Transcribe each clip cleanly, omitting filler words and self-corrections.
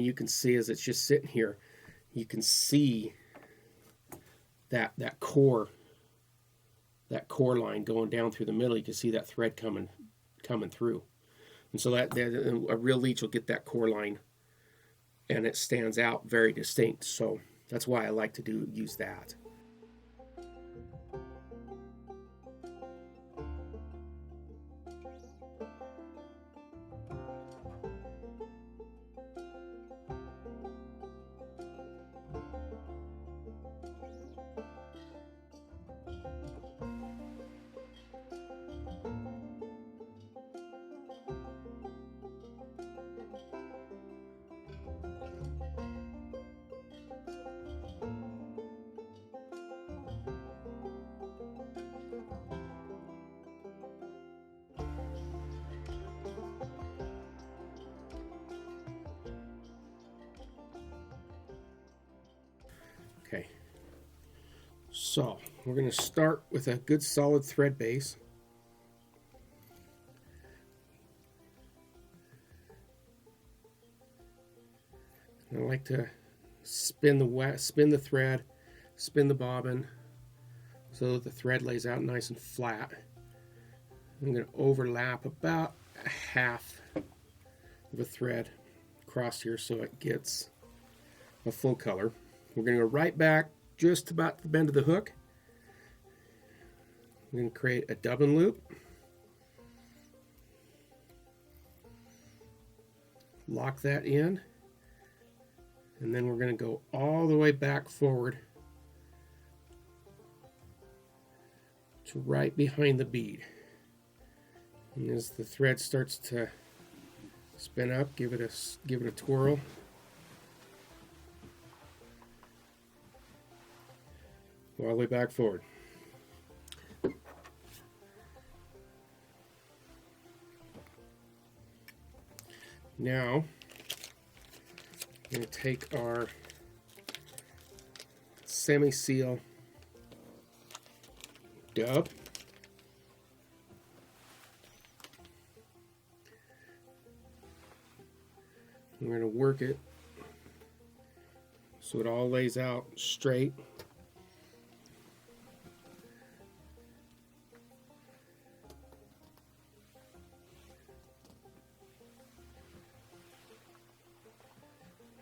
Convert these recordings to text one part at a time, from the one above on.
You can see as it's just sitting here, you can see that core line going down through the middle. You can see that thread coming through, and so that a real leech will get that core line, and it stands out very distinct. So that's why I like to use that. Okay, so we're going to start with a good solid thread base. I like to spin the thread, spin the bobbin so that the thread lays out nice and flat. I'm going to overlap about a half of a thread across here so it gets a full color. We're going to go right back just about the bend of the hook. I'm going to create a dubbin loop. Lock that in. And then we're going to go all the way back forward to right behind the bead. And as the thread starts to spin up, give it a twirl. All the way back forward. Now, we're going to take our semi-seal dub. We're going to work it so it all lays out straight.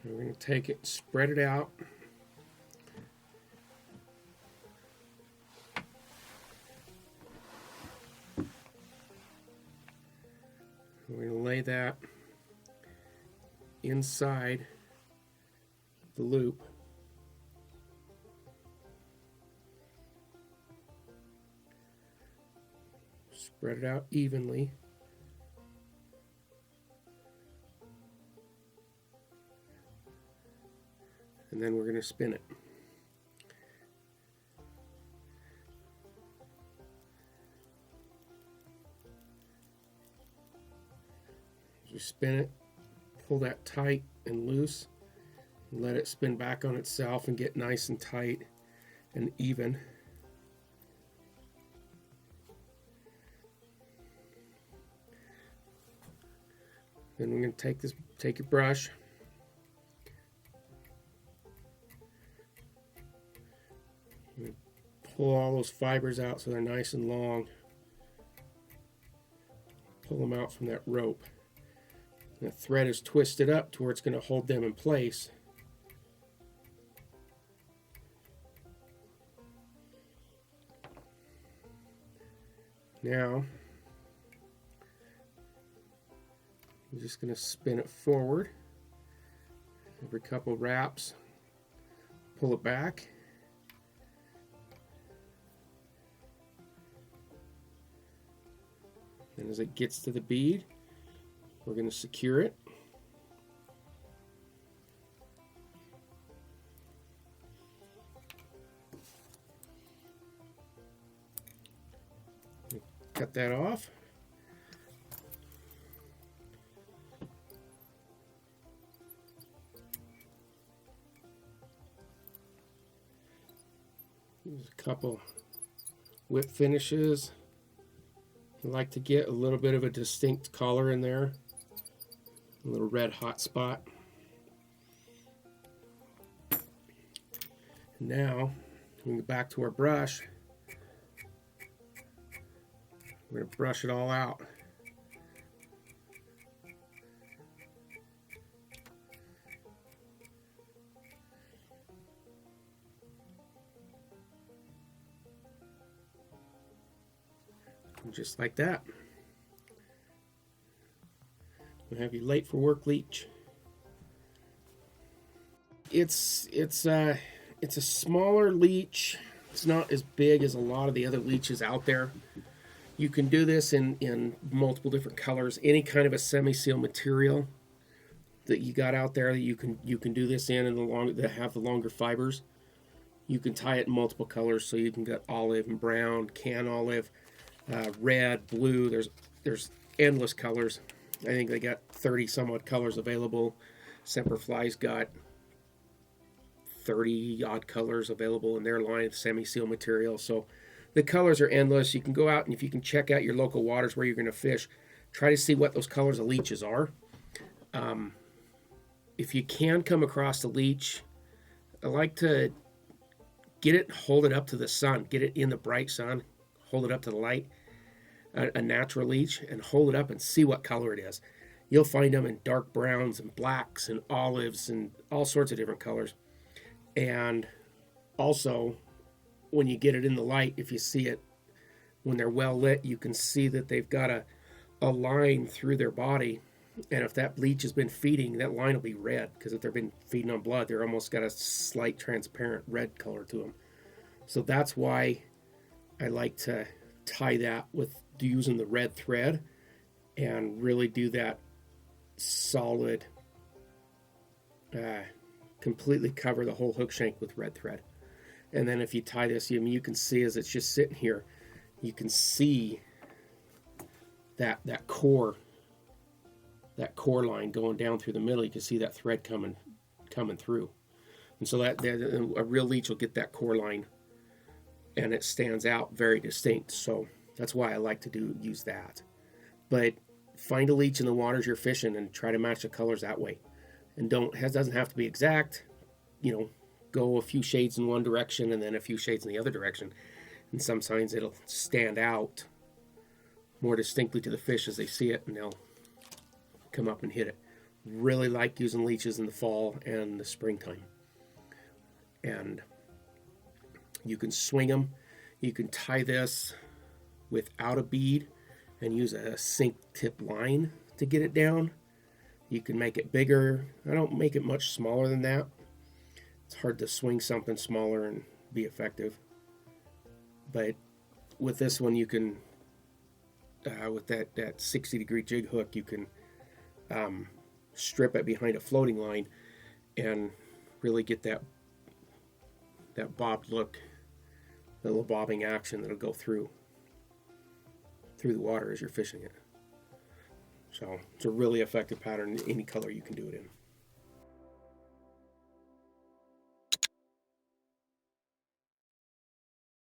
We're going to take it, spread it out. We're going to lay that inside the loop. Spread it out evenly. And then we're going to spin it. As you spin it, pull that tight and loose, and let it spin back on itself and get nice and tight and even. Then we're going to take your brush, pull all those fibers out so they're nice and long. Pull them out from that rope. And the thread is twisted up to where it's going to hold them in place. Now, I'm just going to spin it forward. Every couple wraps, pull it back. And as it gets to the bead, we're going to secure it. Cut that off. There's a couple whip finishes. I like to get a little bit of a distinct color in there, a little red hot spot. Now, we go back to our brush. We're going to brush it all out. Just like that. We'll have you late for work, Leech. It's a smaller leech. It's not as big as a lot of the other leeches out there. You can do this in multiple different colors. Any kind of a semi-seal material that you got out there that you can do this in, and that have the longer fibers. You can tie it in multiple colors, so you can get olive and brown, can olive, red, blue. There's endless colors. I think they got 30 some odd colors available. Semparfli's got 30 odd colors available in their line of semi-seal material. So the colors are endless. You can go out, and if you can check out your local waters where you're going to fish, try to see what those colors of leeches are. If you can come across a leech, I like to get it, hold it up to the sun, get it in the bright sun, hold it up to the light, a natural leech, and hold it up and see what color it is. You'll find them in dark browns and blacks and olives and all sorts of different colors. And also, when you get it in the light, if you see it when they're well lit, you can see that they've got a line through their body. And if that leech has been feeding, that line will be red, because if they've been feeding on blood, they're almost got a slight transparent red color to them. So that's why I like to tie that with using the red thread and really do that solid, completely cover the whole hook shank with red thread. And then if you tie this, you can see as it's just sitting here, you can see that core line going down through the middle. You can see that thread coming through. And so that a real leech will get that core line, and it stands out very distinct. So that's why I like to use that. But find a leech in the waters you're fishing and try to match the colors that way. And it doesn't have to be exact. Go a few shades in one direction and then a few shades in the other direction. And sometimes it'll stand out more distinctly to the fish as they see it, and they'll come up and hit it. Really like using leeches in the fall and the springtime. And you can swing them. You can tie this without a bead and use a sink tip line to get it down. You can make it bigger. I don't make it much smaller than that. It's hard to swing something smaller and be effective. But with this one, you can, with that 60-degree jig hook, you can strip it behind a floating line and really get that bobbed look, the little bobbing action that'll go through the water as you're fishing it. So it's a really effective pattern, any color you can do it in.